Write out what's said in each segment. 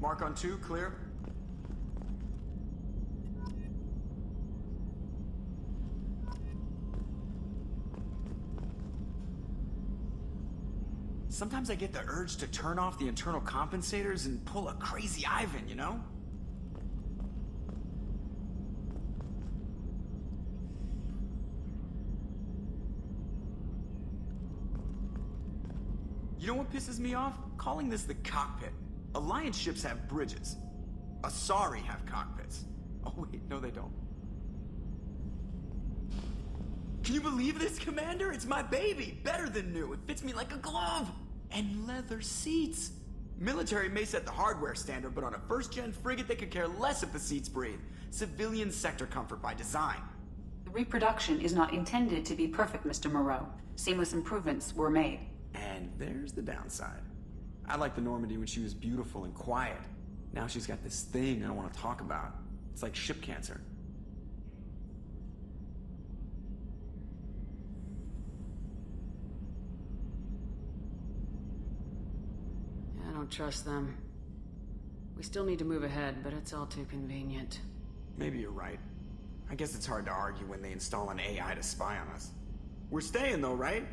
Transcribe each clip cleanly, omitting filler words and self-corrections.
Mark on 2, clear. Sometimes I get the urge to turn off the internal compensators and pull a crazy Ivan, you know? You know what pisses me off? Calling this the cockpit. Alliance ships have bridges. Asari have cockpits. Oh wait, no they don't. Can you believe this, Commander? It's my baby! Better than new. It fits me like a glove! And leather seats! Military may set the hardware standard, but on a first-gen frigate they could care less if the seats breathe. Civilian sector comfort by design. The reproduction is not intended to be perfect, Mr. Moreau. Seamless improvements were made. And there's the downside. I liked the Normandy when she was beautiful and quiet. Now she's got this thing I don't want to talk about. It's like ship cancer. I don't trust them. We still need to move ahead, but it's all too convenient. Maybe you're right. I guess it's hard to argue when they install an AI to spy on us. We're staying though, right?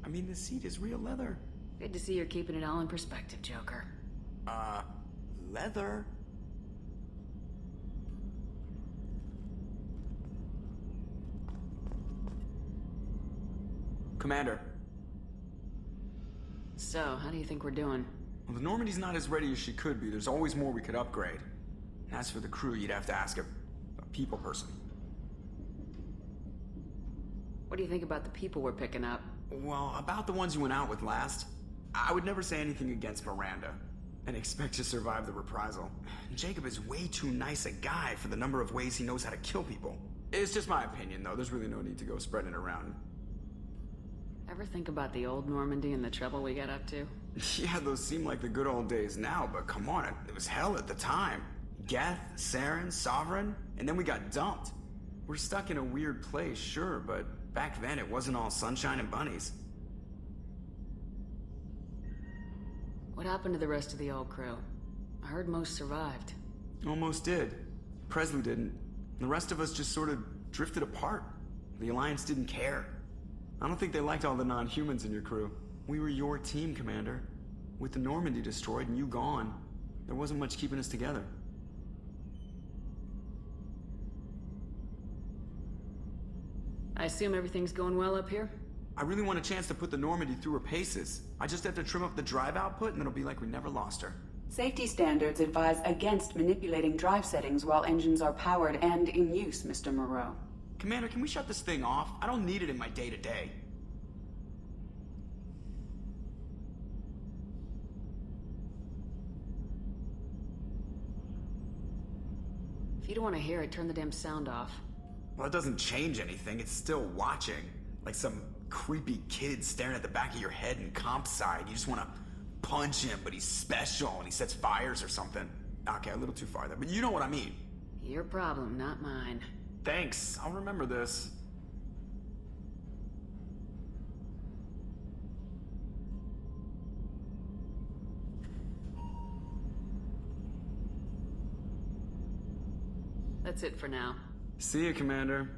I mean, the seat is real leather. Good to see you're keeping it all in perspective, Joker. Leather? Commander. So, how do you think we're doing? Well, the Normandy's not as ready as she could be. There's always more we could upgrade. And as for the crew, you'd have to ask a people person. What do you think about the people we're picking up? Well, about the ones you went out with last, I would never say anything against Miranda and expect to survive the reprisal. Jacob is way too nice a guy for the number of ways he knows how to kill people. It's just my opinion, though. There's really no need to go spreading it around. Ever think about the old Normandy and the trouble we got up to? Yeah, those seem like the good old days now, but come on, it was hell at the time. Geth, Saren, Sovereign, and then we got dumped. We're stuck in a weird place, sure, but back then it wasn't all sunshine and bunnies. What happened to the rest of the old crew? I heard most survived. Almost did. Presley didn't. The rest of us just sort of drifted apart. The Alliance didn't care. I don't think they liked all the non-humans in your crew. We were your team, Commander. With the Normandy destroyed and you gone, there wasn't much keeping us together. I assume everything's going well up here? I really want a chance to put the Normandy through her paces. I just have to trim up the drive output and it'll be like we never lost her. Safety standards advise against manipulating drive settings while engines are powered and in use, Mr. Moreau. Commander, can we shut this thing off? I don't need it in my day-to-day. If you don't want to hear it, turn the damn sound off. Well, it doesn't change anything. It's still watching. Like some creepy kid staring at the back of your head in comp side. You just want to punch him, but he's special and he sets fires or something. Okay, a little too far there, but you know what I mean. Your problem, not mine. Thanks, I'll remember this. That's it for now. See you, Commander.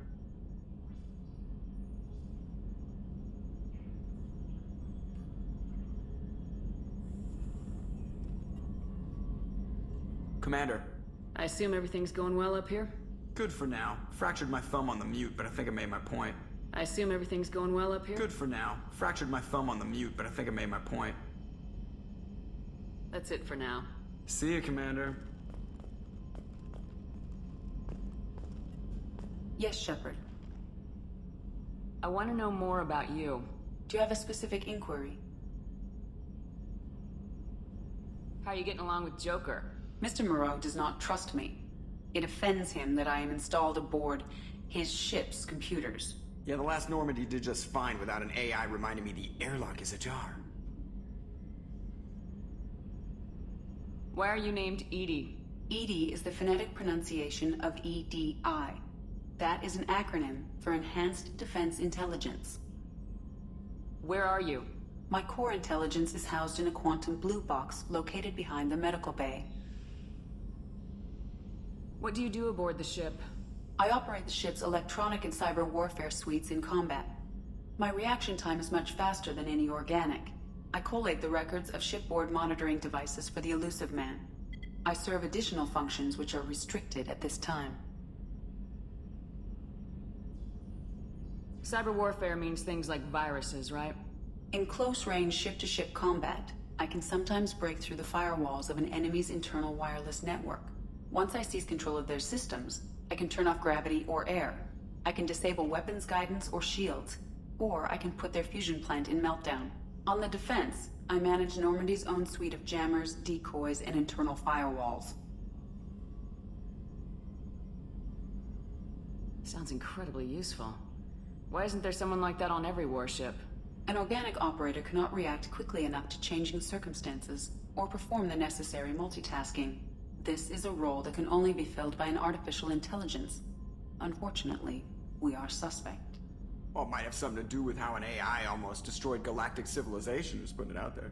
Commander. I assume everything's going well up here? Good for now. Fractured my thumb on the mute, but I think I made my point. I assume everything's going well up here? Good for now. Fractured my thumb on the mute, but I think I made my point. That's it for now. See you, Commander. Yes, Shepard. I want to know more about you. Do you have a specific inquiry? How are you getting along with Joker? Mr. Moreau does not trust me. It offends him that I am installed aboard his ship's computers. Yeah, the last Normandy did just fine without an AI reminding me the airlock is ajar. Why are you named Edie? EDI is the phonetic pronunciation of EDI. That is an acronym for Enhanced Defense Intelligence. Where are you? My core intelligence is housed in a quantum blue box located behind the medical bay. What do you do aboard the ship? I operate the ship's electronic and cyber warfare suites in combat. My reaction time is much faster than any organic. I collate the records of shipboard monitoring devices for the Elusive Man. I serve additional functions which are restricted at this time. Cyber warfare means things like viruses, right? In close-range ship-to-ship combat, I can sometimes break through the firewalls of an enemy's internal wireless network. Once I seize control of their systems, I can turn off gravity or air. I can disable weapons guidance or shields, or I can put their fusion plant in meltdown. On the defense, I manage Normandy's own suite of jammers, decoys, and internal firewalls. Sounds incredibly useful. Why isn't there someone like that on every warship? An organic operator cannot react quickly enough to changing circumstances, or perform the necessary multitasking. This is a role that can only be filled by an artificial intelligence. Unfortunately, we are suspect. Well, it might have something to do with how an AI almost destroyed galactic civilization, just putting it out there.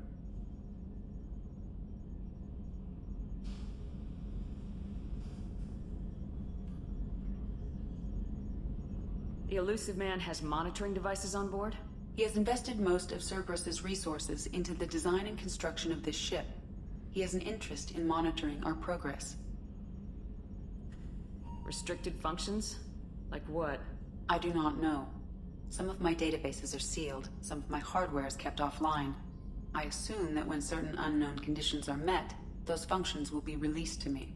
The Elusive Man has monitoring devices on board? He has invested most of Cerberus's resources into the design and construction of this ship. He has an interest in monitoring our progress. Restricted functions? Like what? I do not know. Some of my databases are sealed, some of my hardware is kept offline. I assume that when certain unknown conditions are met, those functions will be released to me.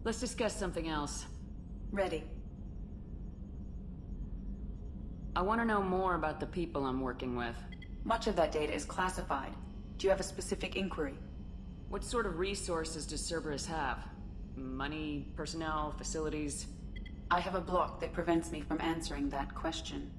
Let's discuss something else. Ready. I want to know more about the people I'm working with. Much of that data is classified. Do you have a specific inquiry? What sort of resources does Cerberus have? Money, personnel, facilities? I have a block that prevents me from answering that question.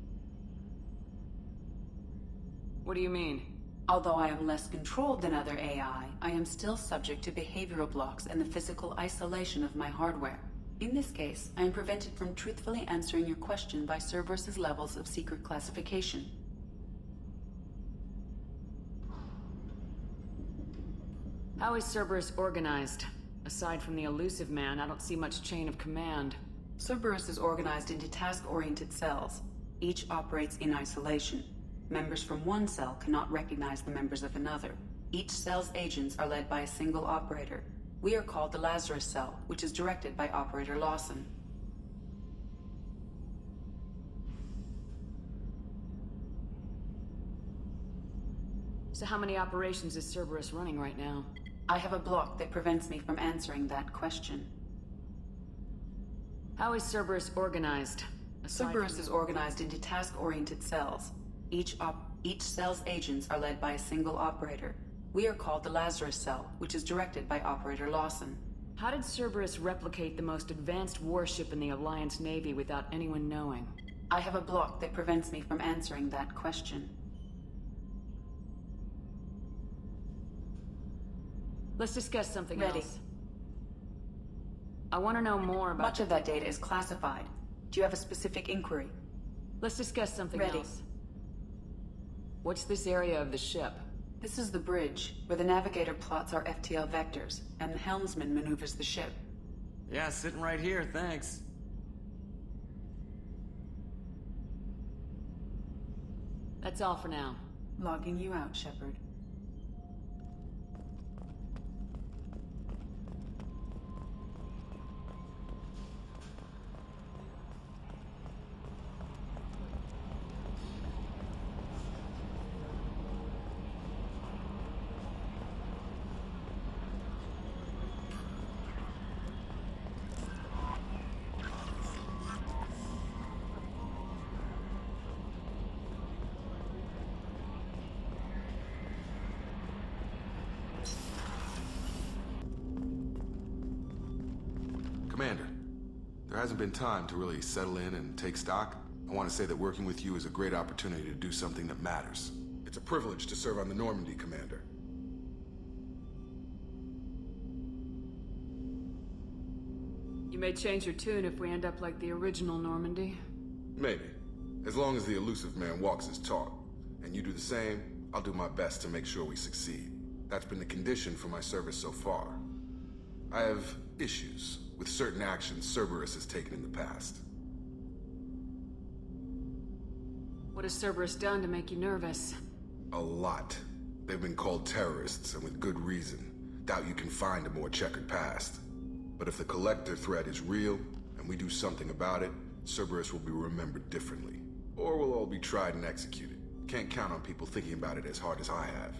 What do you mean? Although I am less controlled than other AI, I am still subject to behavioral blocks and the physical isolation of my hardware. In this case, I am prevented from truthfully answering your question by Cerberus's levels of secret classification. How is Cerberus organized? Aside from the Elusive Man, I don't see much chain of command. Cerberus is organized into task-oriented cells. Each operates in isolation. Members from one cell cannot recognize the members of another. Each cell's agents are led by a single operator. We are called the Lazarus Cell, which is directed by Operator Lawson. So how many operations is Cerberus running right now? I have a block that prevents me from answering that question. How is Cerberus organized? Cerberus is organized into task-oriented cells. Each cell's agents are led by a single operator. We are called the Lazarus Cell, which is directed by Operator Lawson. How did Cerberus replicate the most advanced warship in the Alliance Navy without anyone knowing? I have a block that prevents me from answering that question. Let's discuss something Ready. else. I want to know more about... Much of that data is classified. Do you have a specific inquiry? Let's discuss something Ready. else. What's this area of the ship? This is the bridge, where the navigator plots our FTL vectors, and the helmsman maneuvers the ship. Yeah, sitting right here, thanks. That's all for now. Logging you out, Shepard. Commander, there hasn't been time to really settle in and take stock. I want to say that working with you is a great opportunity to do something that matters. It's a privilege to serve on the Normandy, Commander. You may change your tune if we end up like the original Normandy. Maybe. As long as the Elusive Man walks his talk. And you do the same, I'll do my best to make sure we succeed. That's been the condition for my service so far. I have issues with certain actions Cerberus has taken in the past. What has Cerberus done to make you nervous? A lot. They've been called terrorists, and with good reason. Doubt you can find a more checkered past. But if the Collector threat is real, and we do something about it, Cerberus will be remembered differently. Or we'll all be tried and executed. Can't count on people thinking about it as hard as I have.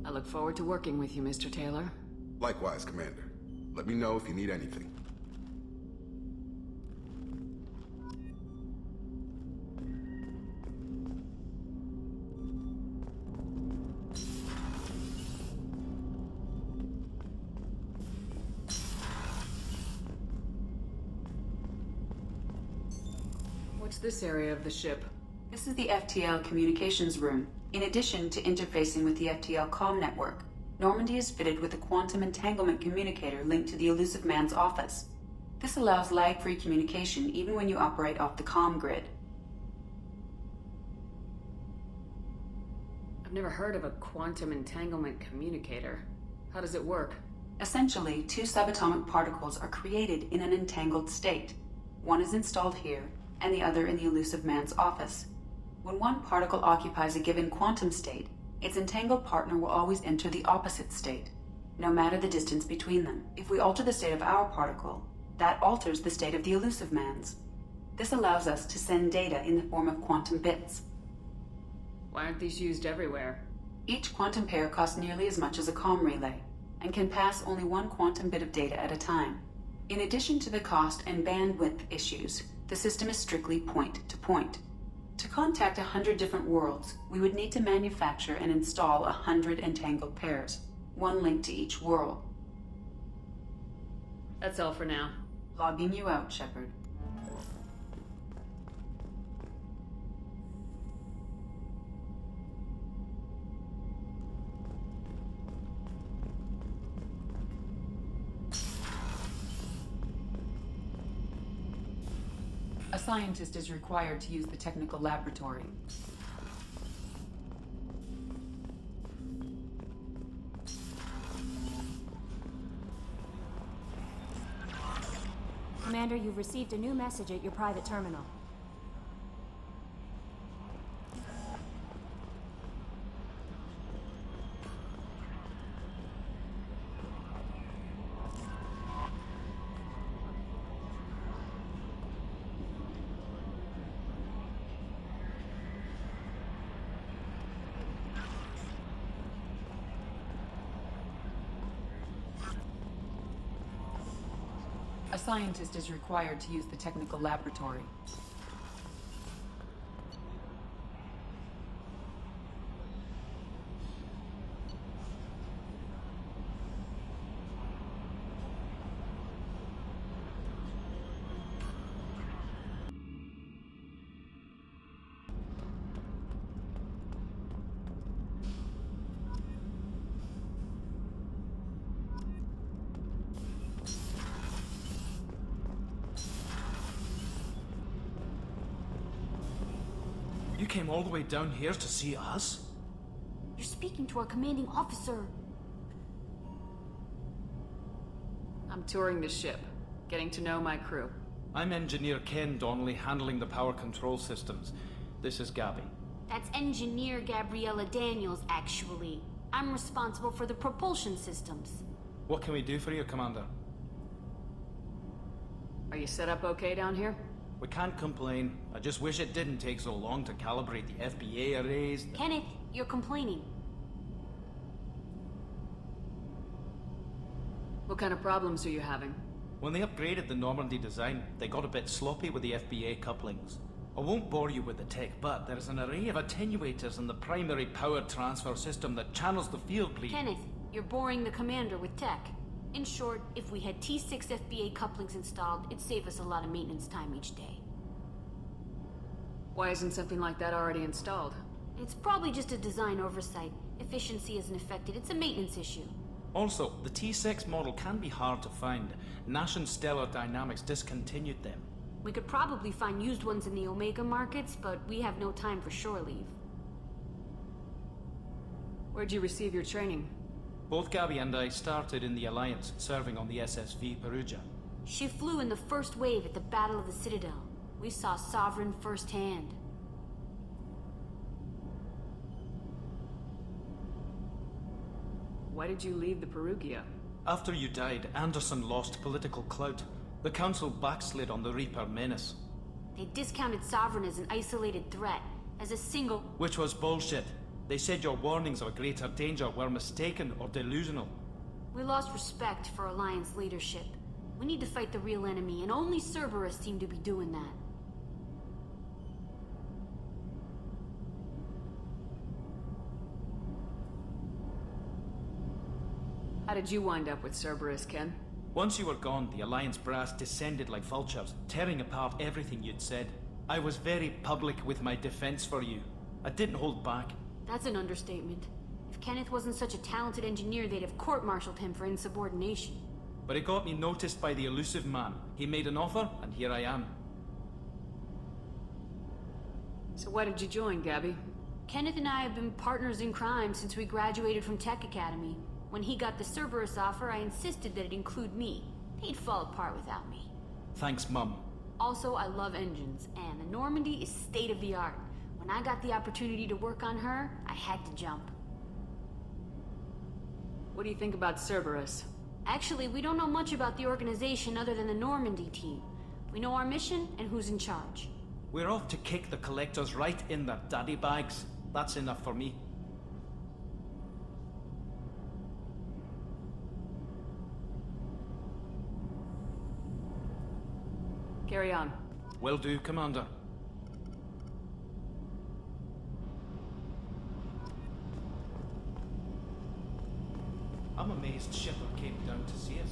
I look forward to working with you, Mr. Taylor. Likewise, Commander. Let me know if you need anything. What's this area of the ship? This is the FTL communications room. In addition to interfacing with the FTL comm network, Normandy is fitted with a quantum entanglement communicator linked to the Elusive Man's office. This allows lag-free communication even when you operate off the comm grid. I've never heard of a quantum entanglement communicator. How does it work? Essentially, two subatomic particles are created in an entangled state. One is installed here, and the other in the Elusive Man's office. When one particle occupies a given quantum state, its entangled partner will always enter the opposite state, no matter the distance between them. If we alter the state of our particle, that alters the state of the Elusive Man's. This allows us to send data in the form of quantum bits. Why aren't these used everywhere? Each quantum pair costs nearly as much as a comm relay, and can pass only one quantum bit of data at a time. In addition to the cost and bandwidth issues, the system is strictly point-to-point. To contact 100 different worlds, we would need to manufacture and install 100 entangled pairs, one linked to each world. That's all for now. Logging you out, Shepard. A scientist is required to use the technical laboratory. Commander, you've received a new message at your private terminal. A scientist is required to use the technical laboratory. You came all the way down here to see us? You're speaking to our commanding officer. I'm touring the ship, getting to know my crew. I'm Engineer Ken Donnelly, handling the power control systems. This is Gabby. That's Engineer Gabriella Daniels, actually. I'm responsible for the propulsion systems. What can we do for you, Commander? Are you set up okay down here? We can't complain. I just wish it didn't take so long to calibrate the FBA arrays. Kenneth, you're complaining. What kind of problems are you having? When they upgraded the Normandy design, they got a bit sloppy with the FBA couplings. I won't bore you with the tech, but there's an array of attenuators in the primary power transfer system that channels the field bleed. Kenneth, you're boring the commander with tech. In short, if we had T6 FBA couplings installed, it'd save us a lot of maintenance time each day. Why isn't something like that already installed? It's probably just a design oversight. Efficiency isn't affected, it's a maintenance issue. Also, the T6 model can be hard to find. Nash and Stellar Dynamics discontinued them. We could probably find used ones in the Omega markets, but we have no time for shore leave. Where'd you receive your training? Both Gabby and I started in the Alliance, serving on the SSV Perugia. She flew in the first wave at the Battle of the Citadel. We saw Sovereign firsthand. Why did you leave the Perugia? After you died, Anderson lost political clout. The Council backslid on the Reaper menace. They discounted Sovereign as an isolated threat, as a single... Which was bullshit. They said your warnings of a greater danger were mistaken or delusional. We lost respect for Alliance leadership. We need to fight the real enemy, and only Cerberus seem to be doing that. How did you wind up with Cerberus, Ken? Once you were gone, the Alliance brass descended like vultures, tearing apart everything you'd said. I was very public with my defense for you. I didn't hold back. That's an understatement. If Kenneth wasn't such a talented engineer, they'd have court-martialed him for insubordination. But it got me noticed by the elusive man. He made an offer, and here I am. So why did you join, Gabby? Kenneth and I have been partners in crime since we graduated from Tech Academy. When he got the Cerberus offer, I insisted that it include me. He'd fall apart without me. Thanks, Mum. Also, I love engines, and the Normandy is state-of-the-art. When I got the opportunity to work on her, I had to jump. What do you think about Cerberus? Actually, we don't know much about the organization other than the Normandy team. We know our mission and who's in charge. We're off to kick the Collectors right in their daddy bags. That's enough for me. Carry on. Will do, Commander. I'm amazed Shipper came down to see us.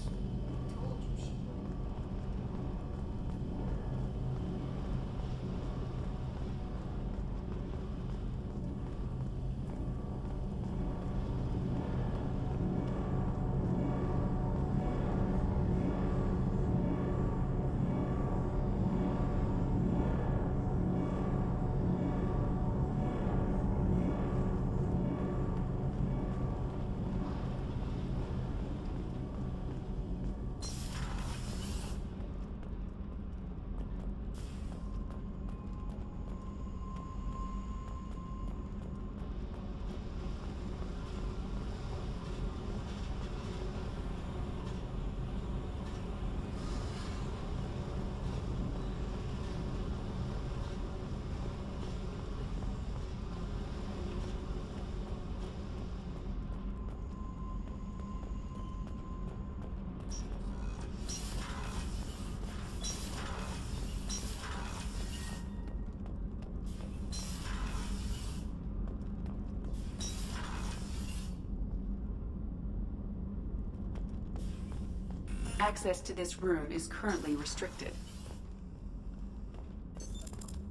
Access to this room is currently restricted.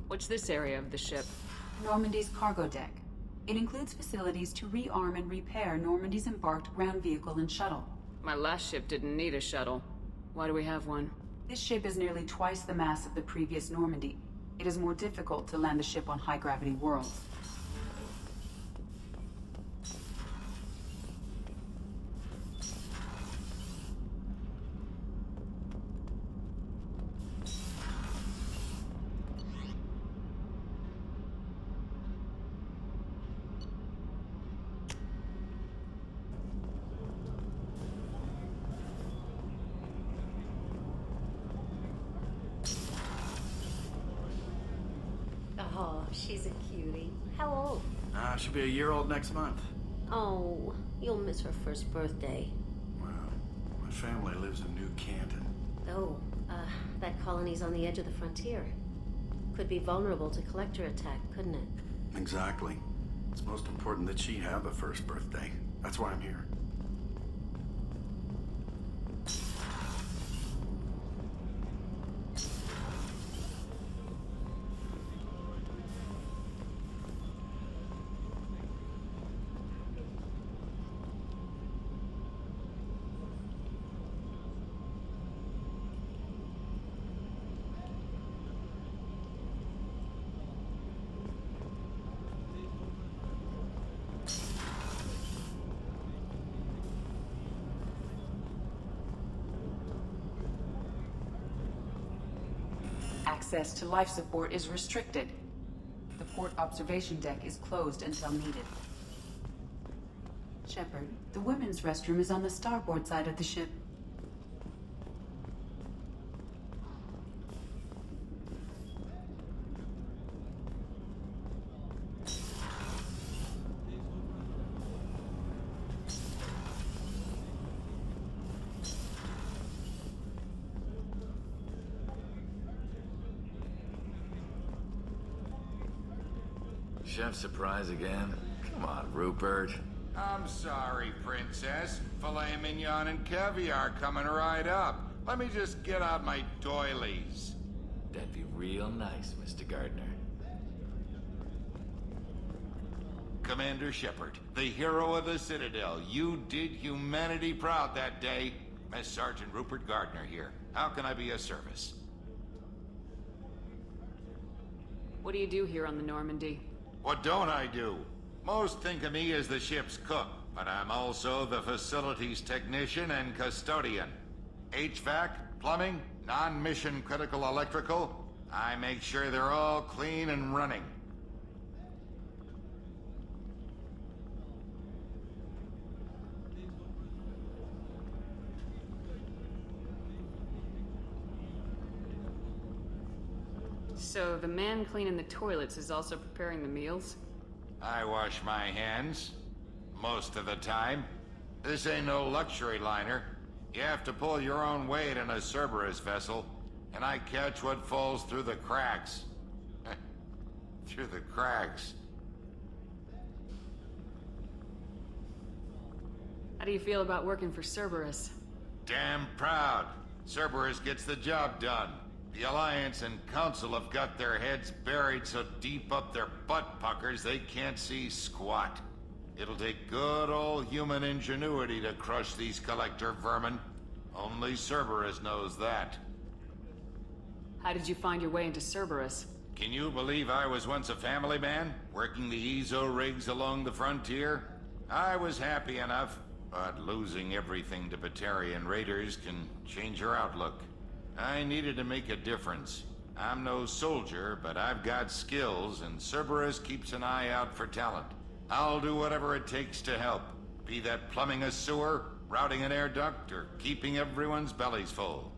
What's this area of the ship? Normandy's cargo deck. It includes facilities to rearm and repair Normandy's embarked ground vehicle and shuttle. My last ship didn't need a shuttle. Why do we have one? This ship is nearly twice the mass of the previous Normandy. It is more difficult to land the ship on high-gravity worlds. Oh, she's a cutie. How old? She'll be a year old next month. Oh, you'll miss her first birthday. Wow. My family lives in New Canton. Oh, that colony's on the edge of the frontier. Could be vulnerable to collector attack, couldn't it? Exactly. It's most important that she have a first birthday. That's why I'm here. Access to life support is restricted. The port observation deck is closed until needed. Shepard, the women's restroom is on the starboard side of the ship. Chef surprise again? Come on, Rupert. I'm sorry, Princess. Filet mignon and caviar coming right up. Let me just get out my doilies. That'd be real nice, Mr. Gardner. Commander Shepard, the hero of the Citadel. You did humanity proud that day. Mess Sergeant Rupert Gardner here. How can I be of service? What do you do here on the Normandy? What don't I do? Most think of me as the ship's cook, but I'm also the facilities technician and custodian. HVAC, plumbing, non-mission critical electrical. I make sure they're all clean and running. So the man cleaning the toilets is also preparing the meals? I wash my hands. Most of the time. This ain't no luxury liner. You have to pull your own weight in a Cerberus vessel, and I catch what falls through the cracks. Through the cracks. How do you feel about working for Cerberus? Damn proud. Cerberus gets the job done. The Alliance and Council have got their heads buried so deep up their butt puckers they can't see squat. It'll take good old human ingenuity to crush these collector vermin. Only Cerberus knows that. How did you find your way into Cerberus? Can you believe I was once a family man, working the EZO rigs along the frontier? I was happy enough, but losing everything to Batarian raiders can change your outlook. I needed to make a difference. I'm no soldier, but I've got skills, and Cerberus keeps an eye out for talent. I'll do whatever it takes to help. Be that plumbing a sewer, routing an air duct, or keeping everyone's bellies full.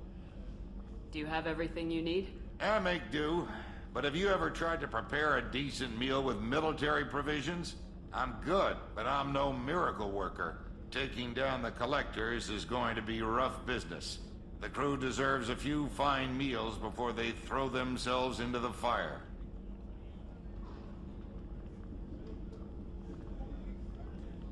Do you have everything you need? I make do. But have you ever tried to prepare a decent meal with military provisions? I'm good, but I'm no miracle worker. Taking down the collectors is going to be rough business. The crew deserves a few fine meals before they throw themselves into the fire.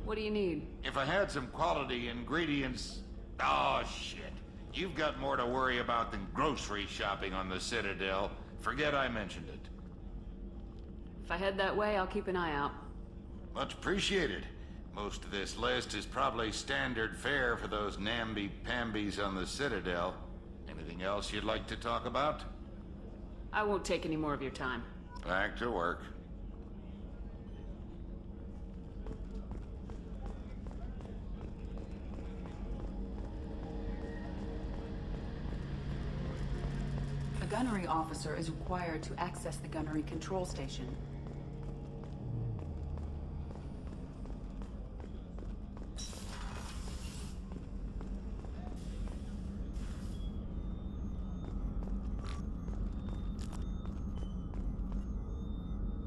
What do you need? If I had some quality ingredients... Oh, shit. You've got more to worry about than grocery shopping on the Citadel. Forget I mentioned it. If I head that way, I'll keep an eye out. Much appreciated. Most of this list is probably standard fare for those namby-pambies on the Citadel. Anything else you'd like to talk about? I won't take any more of your time. Back to work. A gunnery officer is required to access the gunnery control station.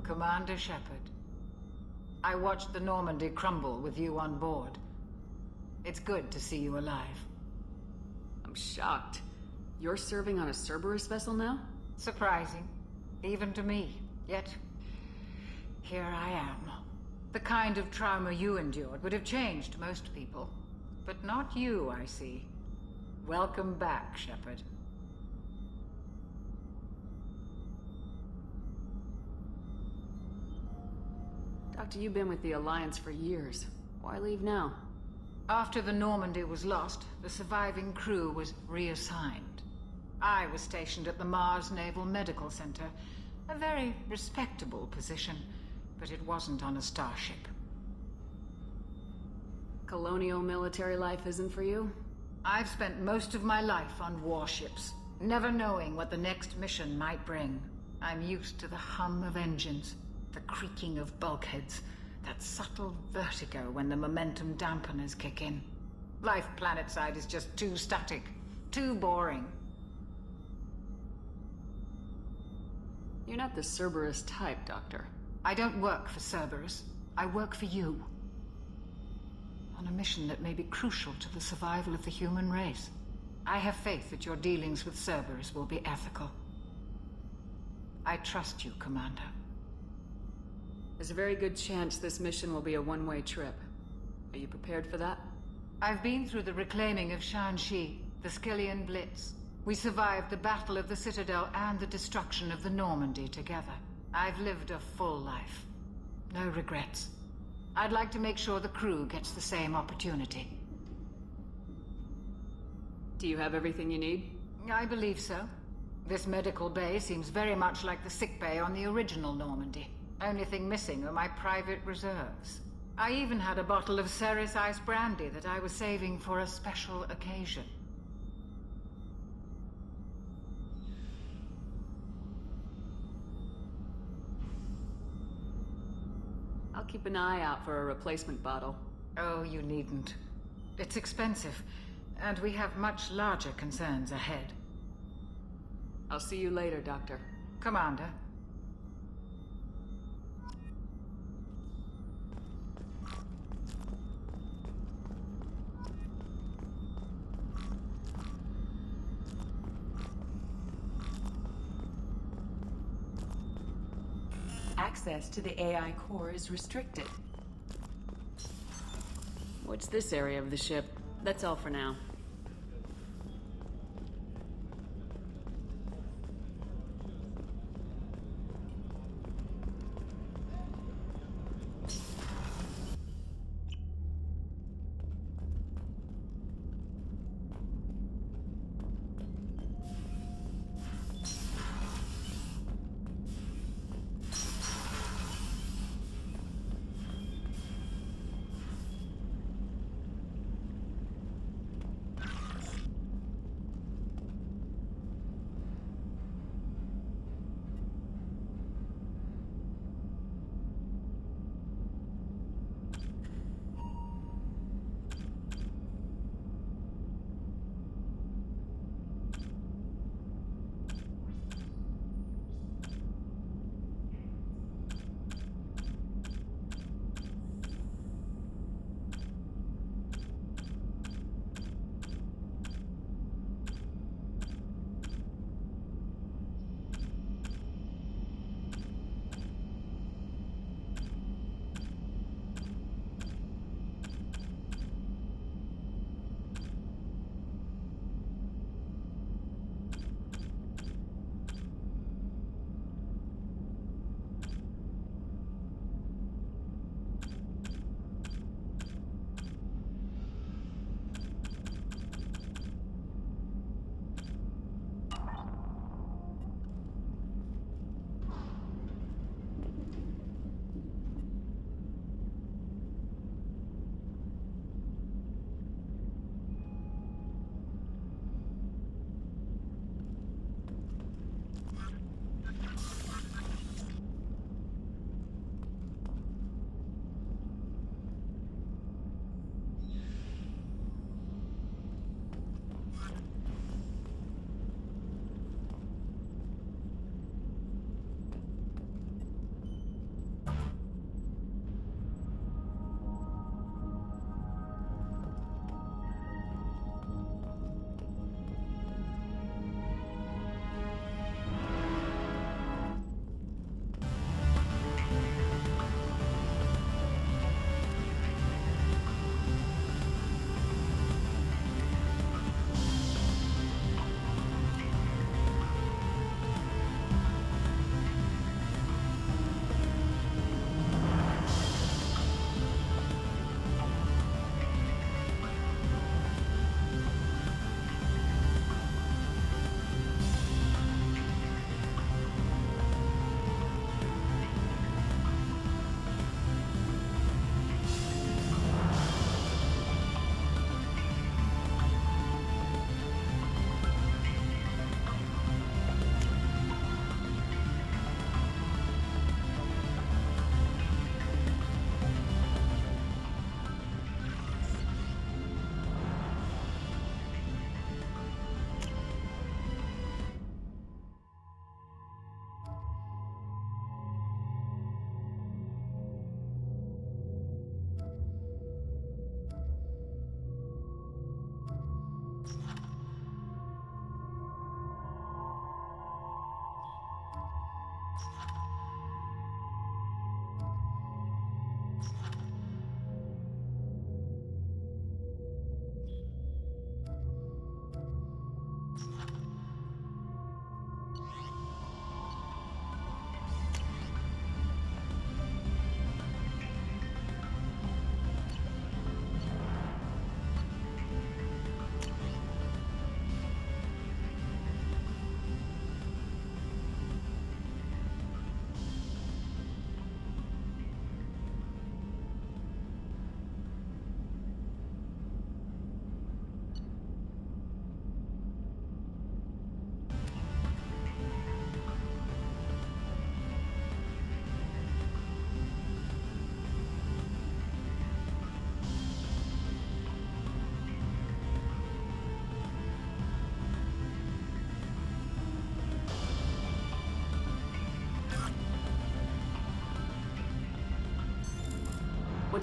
Commander Shepard, I watched the Normandy crumble with you on board. It's good to see you alive. I'm shocked. You're serving on a Cerberus vessel now? Surprising, even to me. Yet, here I am. The kind of trauma you endured would have changed most people. But not you, I see. Welcome back, Shepard. Doctor, you've been with the Alliance for years. Why leave now? After the Normandy was lost, the surviving crew was reassigned. I was stationed at the Mars Naval Medical Center. A very respectable position, but it wasn't on a starship. Colonial military life isn't for you? I've spent most of my life on warships. Never knowing what the next mission might bring, I'm used to the hum of engines, the creaking of bulkheads, that subtle vertigo when the momentum dampeners kick in. Life planetside is just too static, too boring. You're not the Cerberus type, Doctor. I don't work for Cerberus. I work for you. On a mission that may be crucial to the survival of the human race. I have faith that your dealings with Cerberus will be ethical. I trust you, Commander. There's a very good chance this mission will be a one-way trip. Are you prepared for that? I've been through the reclaiming of Shanxi, the Skillian Blitz. We survived the Battle of the Citadel and the destruction of the Normandy together. I've lived a full life. No regrets. I'd like to make sure the crew gets the same opportunity. Do you have everything you need? I believe so. This medical bay seems very much like the sick bay on the original Normandy. Only thing missing are my private reserves. I even had a bottle of Ceres Ice brandy that I was saving for a special occasion. I'll keep an eye out for a replacement bottle. Oh, you needn't. It's expensive, and we have much larger concerns ahead. I'll see you later, Doctor. Commander. Access to the AI core is restricted. What's this area of the ship? That's all for now.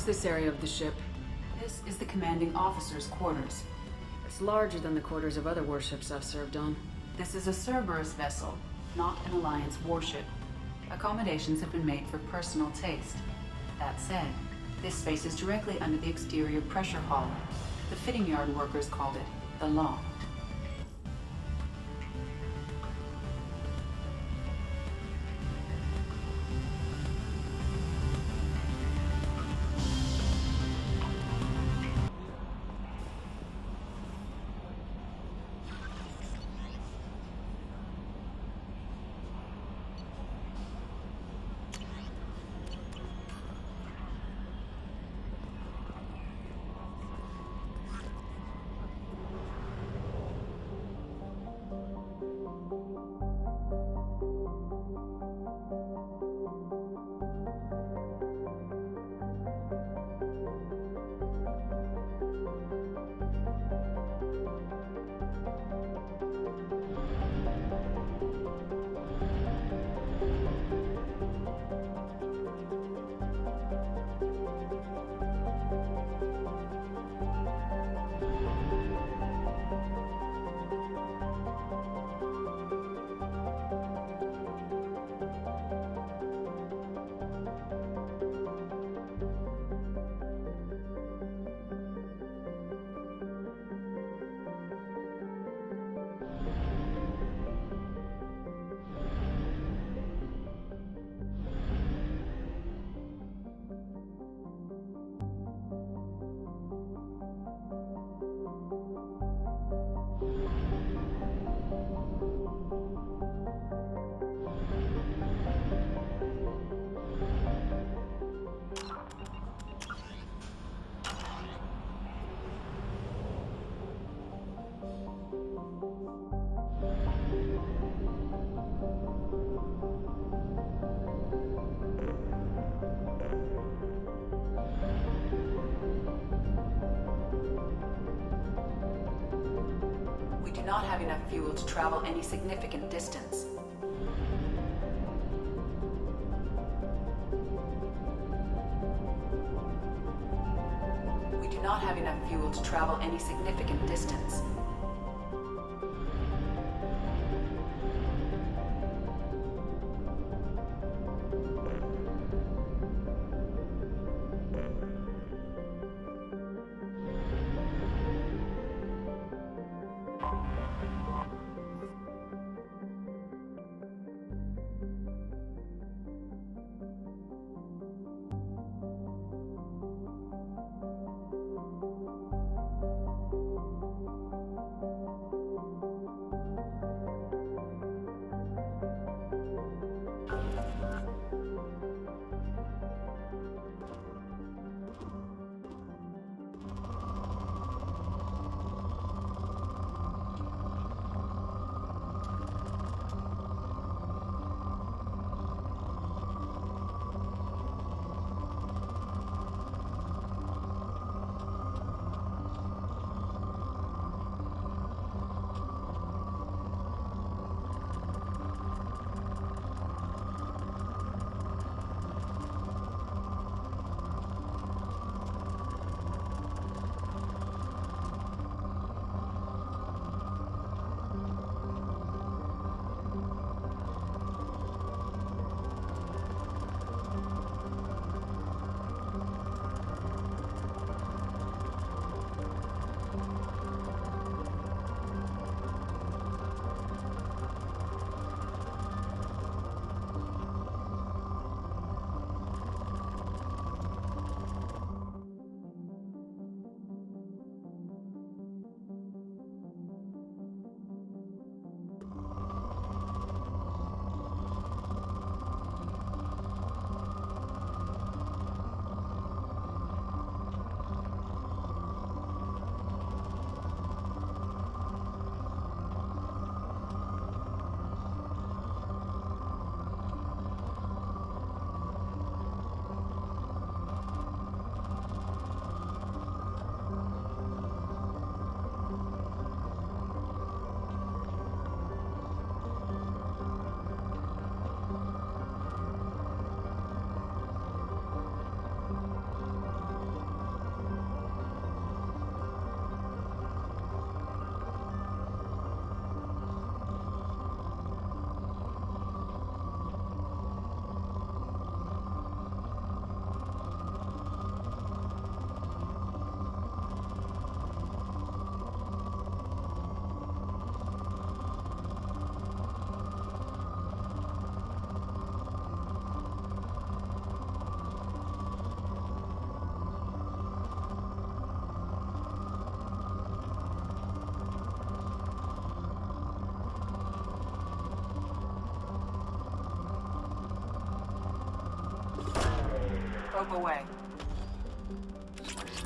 What's this area of the ship? This is the commanding officer's quarters. It's larger than the quarters of other warships I've served on. This is a Cerberus vessel, not an Alliance warship. Accommodations have been made for personal taste. That said, this space is directly under the exterior pressure hull. The fitting yard workers called it the loft. We do not have enough fuel to travel any significant distance. We do not have enough fuel to travel any significant distance. Probe away.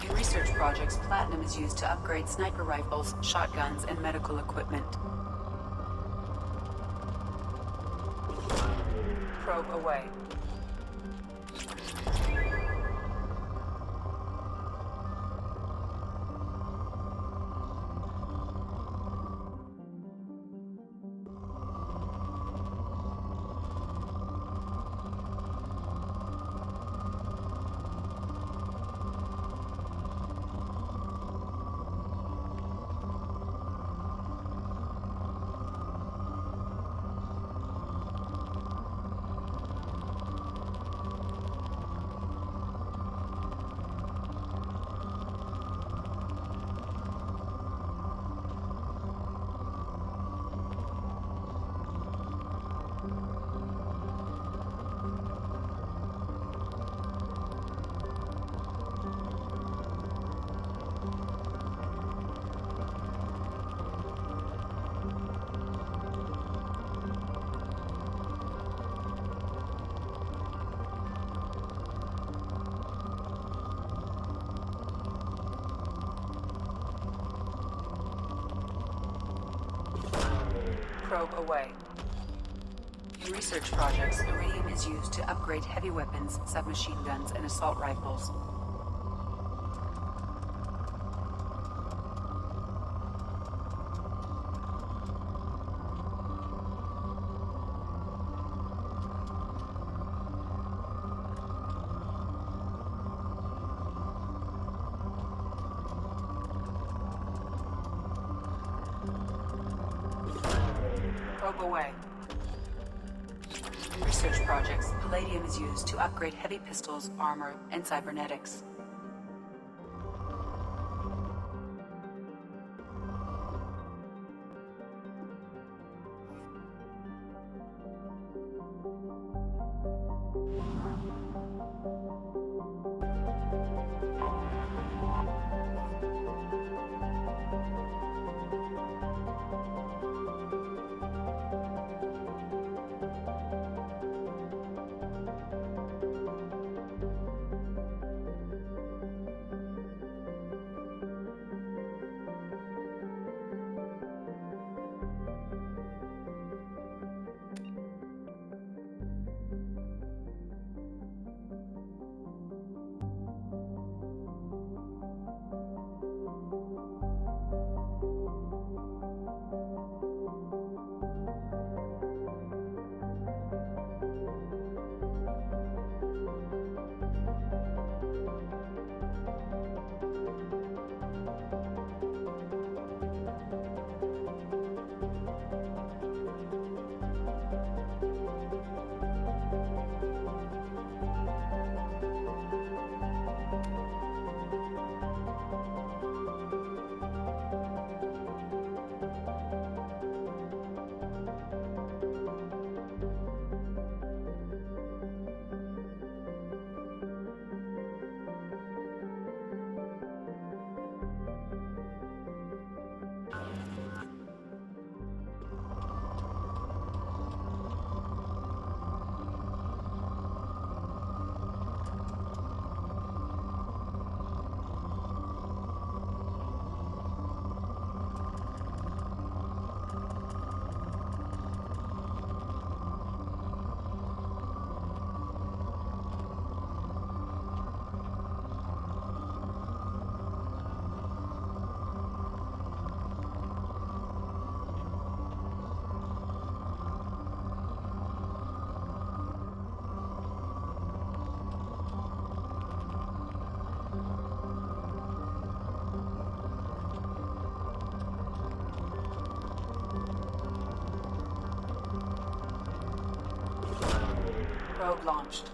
In research projects, platinum is used to upgrade sniper rifles, shotguns, and medical equipment. Probe away. Probe away. In research projects, iridium is used to upgrade heavy weapons, submachine guns, and assault rifles. Probe away. In research projects, palladium is used to upgrade heavy pistols, armor, and cybernetics. Probe launched.